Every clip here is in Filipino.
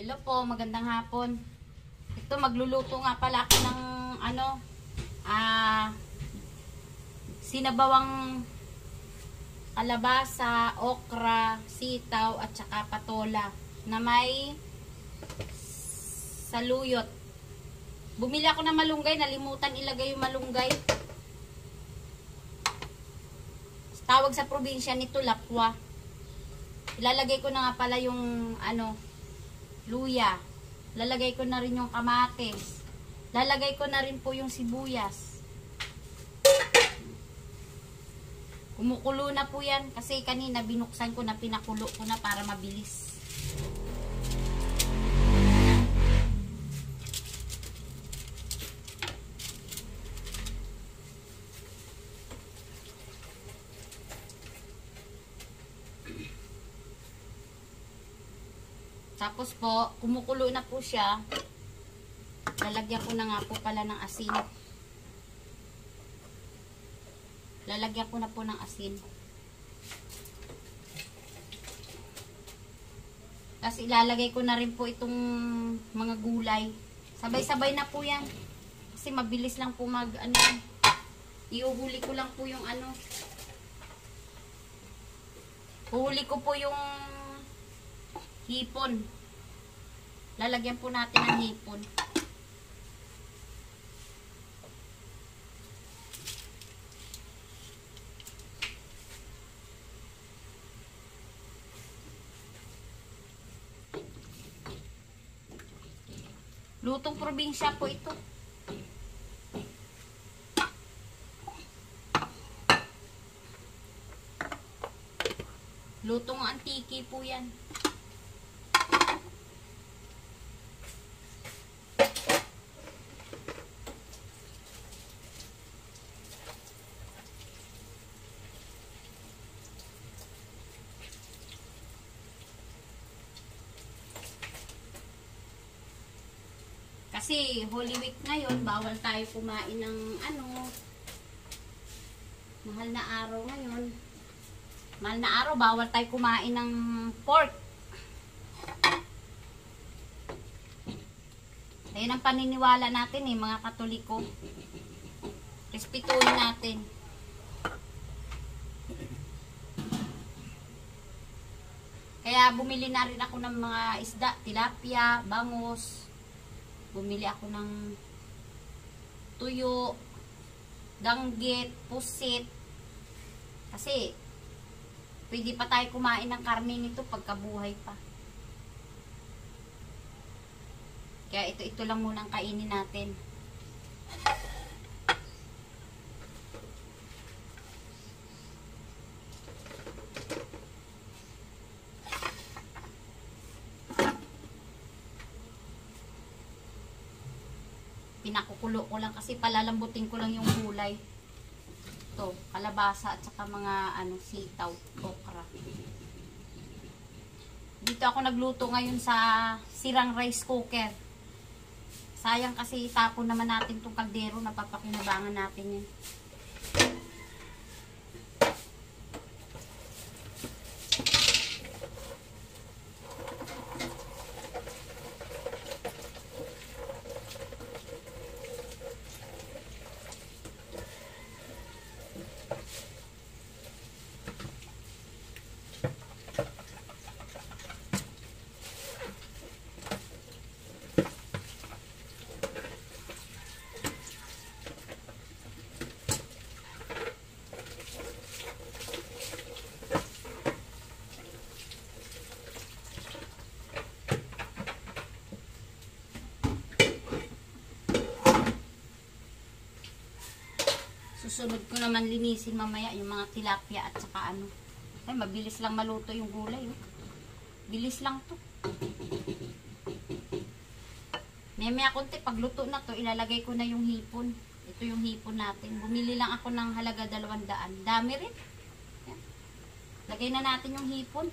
Hello po, magandang hapon. Ito, magluluto nga pala ako ng sinabawang kalabasa, okra, sitaw, at saka patola na may saluyot. Bumili ako ng malunggay, nalimutan ilagay yung malunggay. Tawag sa probinsya nito, lapwa. Ilalagay ko na nga pala yung luya. Lalagay ko na rin yung kamatis. Lalagay ko na rin po yung sibuyas. Kumukulo na po yan kasi kanina binuksan ko na, pinakulo ko na para mabilis. Tapos po, kumukulo na po siya. Lalagyan ko na nga po pala ng asin. Lalagyan ko na po ng asin. Tapos ilalagay ko na rin po itong mga gulay. Sabay-sabay na po yan. Kasi mabilis lang po iuhuli ko lang po yung Uhuli ko po yung hipon. Lalagyan po natin ng hipon. Lutong probinsya po ito. Lutong antiki po yan. Kasi Holy Week ngayon, bawal tayo kumain ng mahal na araw ngayon. Mahal na araw, bawal tayo kumain ng pork. Ayun ang paniniwala natin mga Katoliko. Respetuhin natin. Kaya bumili na rin ako ng mga isda, tilapia, bangus. Bumili ako ng tuyo, danggit, pusit. Kasi pwede pa tayo kumain ng karne nito pagkabuhay pa. Kaya ito lang muna ang kainin natin. Pinakukulo ko lang kasi palalambutin ko lang yung gulay. Ito, kalabasa at saka mga sitaw, okra. Dito ako nagluto ngayon sa sirang rice cooker. Sayang kasi itapon naman natin tong kaldero, napapakinabangan natin yan. Susunod ko naman linisin mamaya yung mga tilapia at saka Ay, mabilis lang maluto yung gulay. Bilis lang to. Maya konti, pagluto na to, ilalagay ko na yung hipon. Ito yung hipon natin. Bumili lang ako ng halaga 200. Dami rin. Yan. Lagay na natin yung hipon.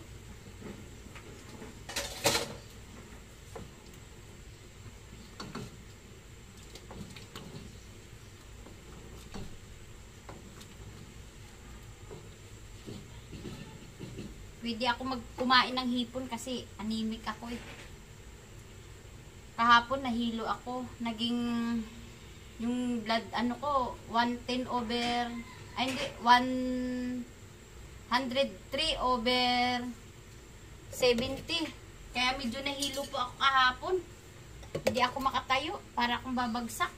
Pwede ako kumain ng hipon kasi anemic ako . Kahapon nahilo ako. Naging yung blood ano ko 110 over ay hindi 103 over 70. Kaya medyo nahilo po ako kahapon. Hindi ako makatayo para akong babagsak.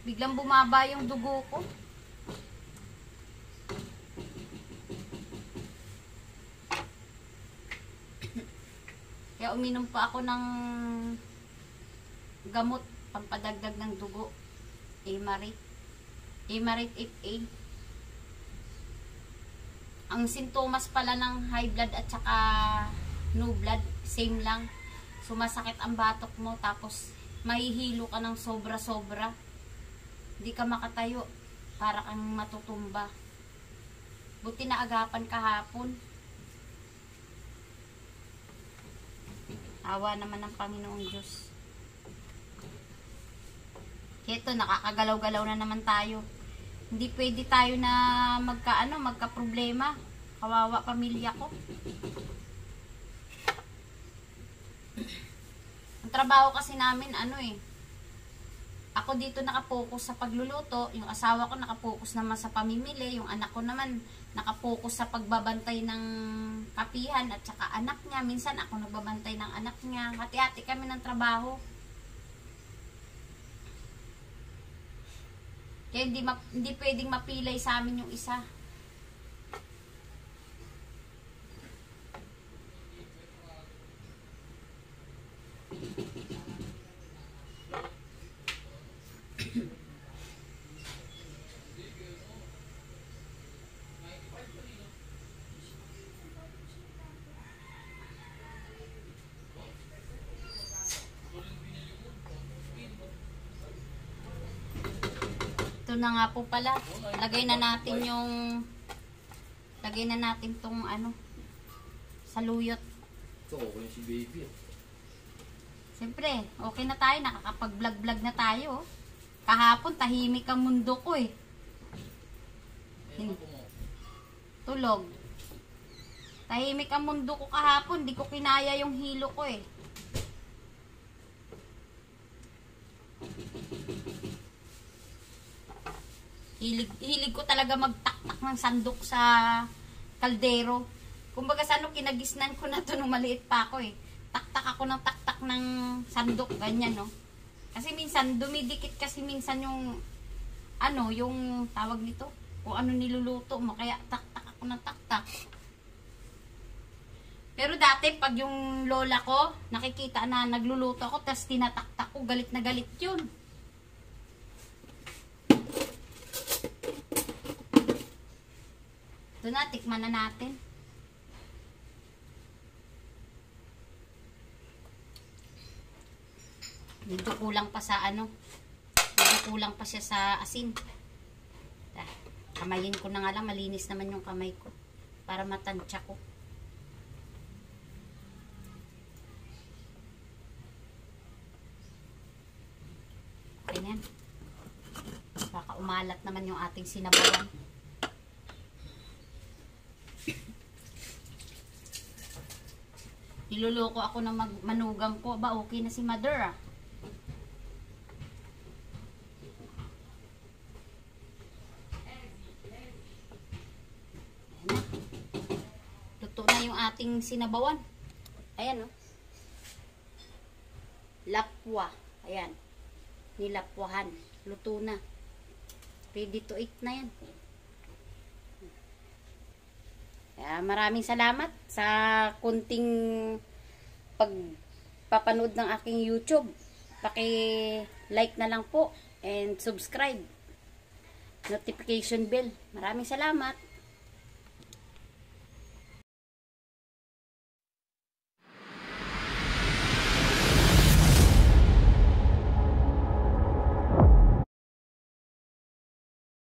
Biglang bumaba yung dugo ko. Kaya uminom pa ako ng gamot pampadagdag ng dugo. Emarate. Emarate FA. Ang sintomas pala ng high blood at saka no blood, same lang. Sumasakit ang batok mo tapos mahihilo ka ng sobra-sobra. Hindi ka makatayo. Para kang matutumba. Buti na agapan kahapon. Awa naman ng Panginoong Diyos. Ito, nakakagalaw-galaw na naman tayo. Hindi pwede tayo na magka-problema. Kawawa pamilya ko. Ang trabaho kasi namin, ako dito nakapokus sa pagluluto, yung asawa ko nakapokus naman sa pamimili, yung anak ko naman nakapokus sa pagbabantay ng kapihan at saka anak niya. Minsan ako nagbabantay ng anak niya. Hati-hati kami ng trabaho. Kaya hindi pwedeng mapilay sa amin yung isa. Ito na nga po pala. Lagay na natin tong saluyot. Ito, okay si baby. Siyempre, okay na tayo. Nakakapag-vlog-vlog na tayo. Kahapon, tahimik ang mundo ko eh. Tulog. Tahimik ang mundo ko kahapon. Di ko kinaya yung hilo ko eh. Hilig ko talaga magtaktak ng sandok sa kaldero. Kumbaga sa kinagisnan ko na to nung maliit pa ako eh. Taktak ako ng taktak ng sandok, ganyan no. Kasi minsan dumidikit kasi minsan yung yung tawag nito, kung ano niluluto mo, kaya taktak ako ng taktak. Pero dati pag yung lola ko nakikita na nagluluto ako tapos tinataktak ko, galit na galit yun. Ito na, tikman na natin. Dito kulang pa sa dito kulang pa siya sa asin. Kamayin ko na nga lang, malinis naman yung kamay ko para matansya ko. Ganyan. Baka umalat naman yung ating sinabawan. Niluloko ako ng manugang ko. Ba, okay na si mother ah. Luto na yung ating sinabawan. Ayan oh. Lapwa. Ayan. Nilapwahan. Luto na. Ready to eat na yan. Maraming salamat sa kunting pagpapanood ng aking YouTube. Paki-like na lang po and subscribe. Notification bell. Maraming salamat.